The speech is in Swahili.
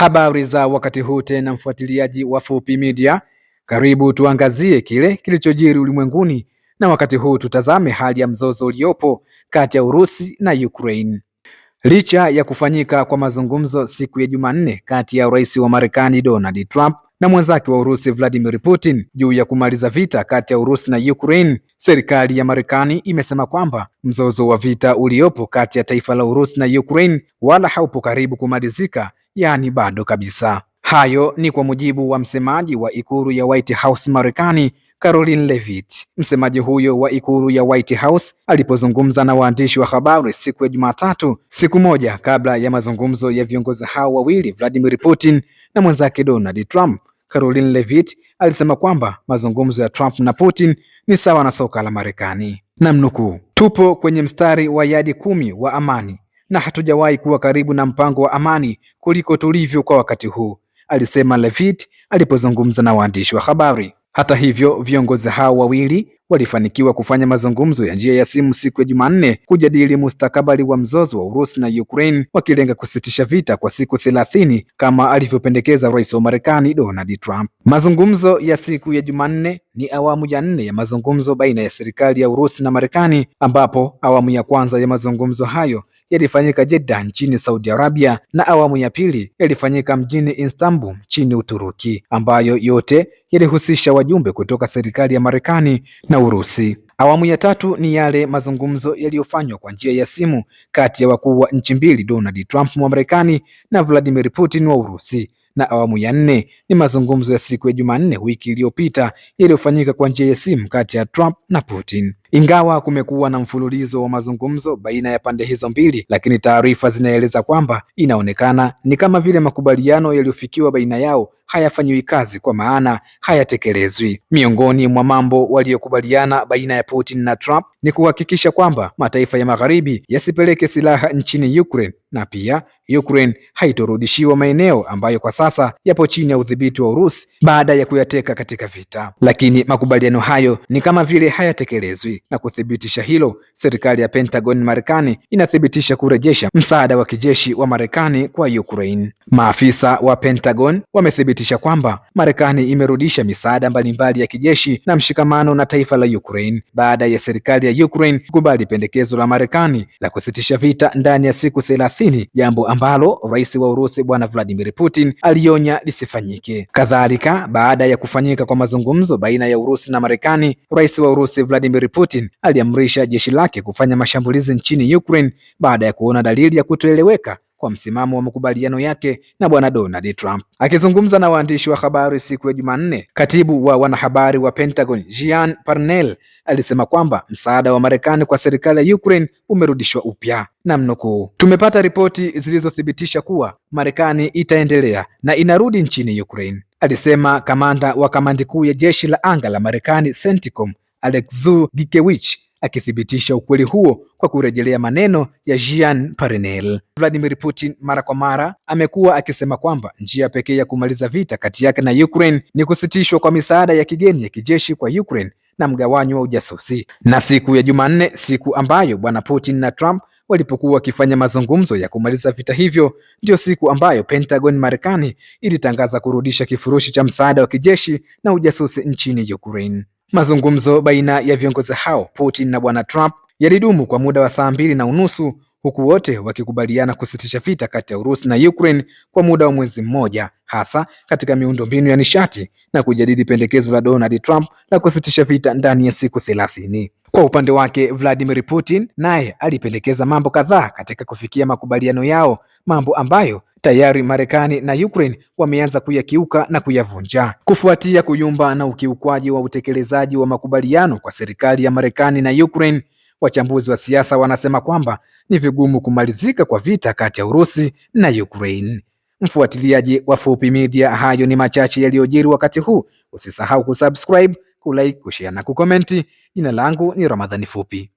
Habari za wakati huu tena, mfuatiliaji wa Fupi Media, karibu tuangazie kile kilichojiri ulimwenguni, na wakati huu tutazame hali ya mzozo uliopo kati ya Urusi na Ukraine. Licha ya kufanyika kwa mazungumzo siku ya Jumanne kati ya rais wa Marekani Donald Trump na mwenzake wa Urusi Vladimir Putin juu ya kumaliza vita kati ya Urusi na Ukraine, serikali ya Marekani imesema kwamba mzozo wa vita uliopo kati ya taifa la Urusi na Ukraine wala haupo karibu kumalizika, yaani bado kabisa. Hayo ni kwa mujibu wa msemaji wa ikulu ya White House Marekani, Karoline Leavitt. Msemaji huyo wa ikulu ya White House alipozungumza na waandishi wa habari siku ya Jumatatu, siku moja kabla ya mazungumzo ya viongozi hao wawili, Vladimir Putin na mwenzake Donald Trump, Karoline Leavitt alisema kwamba mazungumzo ya Trump na Putin ni sawa na soka la Marekani. Namnukuu, tupo kwenye mstari wa yadi 10 wa amani na hatujawahi kuwa karibu na mpango wa amani kuliko tulivyo kwa wakati huu, alisema Leavitt alipozungumza na waandishi wa habari. Hata hivyo, viongozi hao wawili walifanikiwa kufanya mazungumzo ya njia ya simu siku ya Jumanne kujadili mustakabali wa mzozo wa Urusi na Ukraine, wakilenga kusitisha vita kwa siku 30 kama alivyopendekeza rais wa Marekani Donald Trump. Mazungumzo ya siku ya Jumanne ni awamu ya 4 ya mazungumzo baina ya serikali ya Urusi na Marekani, ambapo awamu ya kwanza ya mazungumzo hayo yalifanyika Jeddah nchini Saudi Arabia na awamu ya pili yalifanyika mjini Istanbul nchini Uturuki, ambayo yote yalihusisha wajumbe kutoka serikali ya Marekani na Urusi. Awamu ya tatu ni yale mazungumzo yaliyofanywa kwa njia ya simu kati ya wakuu wa nchi mbili, Donald Trump wa Marekani na Vladimir Putin wa Urusi, na awamu ya 4 ni mazungumzo ya siku ya Jumanne wiki iliyopita yaliyofanyika kwa njia ya simu kati ya Trump na Putin. Ingawa kumekuwa na mfululizo wa mazungumzo baina ya pande hizo mbili, lakini taarifa zinaeleza kwamba inaonekana ni kama vile makubaliano yaliyofikiwa baina yao hayafanyiwi kazi, kwa maana hayatekelezwi. Miongoni mwa mambo waliokubaliana baina ya Putin na Trump ni kuhakikisha kwamba mataifa ya magharibi yasipeleke silaha nchini Ukraine, na pia Ukraine haitorudishiwa maeneo ambayo kwa sasa yapo chini ya udhibiti wa Urusi baada ya kuyateka katika vita. Lakini makubaliano hayo ni kama vile hayatekelezwi, na kuthibitisha hilo, serikali ya Pentagon Marekani inathibitisha kurejesha msaada wa kijeshi wa Marekani kwa Ukraine. Maafisa wa Pentagon wamethibitisha kwamba Marekani imerudisha misaada mbalimbali ya kijeshi na mshikamano na taifa la Ukraine baada ya serikali ya Ukraine kukubali pendekezo la Marekani la kusitisha vita ndani ya siku 30, jambo ambalo rais wa Urusi bwana Vladimir Putin alionya lisifanyike. Kadhalika, baada ya kufanyika kwa mazungumzo baina ya Urusi na Marekani, rais wa Urusi Vladimir Putin aliamrisha jeshi lake kufanya mashambulizi nchini Ukraine baada ya kuona dalili ya kutoeleweka kwa msimamo wa makubaliano yake na bwana Donald Trump. Akizungumza na waandishi wa habari siku ya Jumanne, katibu wa wanahabari wa Pentagon Jean Parnell alisema kwamba msaada wa Marekani kwa serikali ya Ukraine umerudishwa upya. Namnukuu, tumepata ripoti zilizothibitisha kuwa Marekani itaendelea na inarudi nchini Ukraine, alisema kamanda wa kamandi kuu ya jeshi la anga la Marekani CENTCOM Alexei Gikewich, akithibitisha ukweli huo kwa kurejelea maneno ya Jean Parnell. Vladimir Putin mara kwa mara amekuwa akisema kwamba njia pekee ya kumaliza vita kati yake na Ukraine ni kusitishwa kwa misaada ya kigeni ya kijeshi kwa Ukraine na mgawanyo wa ujasusi. Na siku ya Jumanne, siku ambayo bwana Putin na Trump walipokuwa wakifanya mazungumzo ya kumaliza vita hivyo, ndio siku ambayo Pentagon Marekani ilitangaza kurudisha kifurushi cha msaada wa kijeshi na ujasusi nchini Ukraine. Mazungumzo baina ya viongozi hao Putin na bwana Trump yalidumu kwa muda wa saa 2.5, huku wote wakikubaliana kusitisha vita kati ya Urusi na Ukraine kwa muda wa mwezi mmoja, hasa katika miundombinu ya nishati, na kujadili pendekezo la Donald Trump la kusitisha vita ndani ya siku 30. Kwa upande wake, Vladimir Putin naye alipendekeza mambo kadhaa katika kufikia makubaliano yao, mambo ambayo tayari Marekani na Ukraine wameanza kuyakiuka na kuyavunja. Kufuatia kuyumba na ukiukwaji wa utekelezaji wa makubaliano kwa serikali ya Marekani na Ukraine, wachambuzi wa siasa wanasema kwamba ni vigumu kumalizika kwa vita kati ya Urusi na Ukraine. Mfuatiliaji wa Fupi Media, hayo ni machache yaliyojiri wakati huu. Usisahau kusubscribe, kulike, kushare na kukomenti. Jina langu ni Ramadhani Fupi.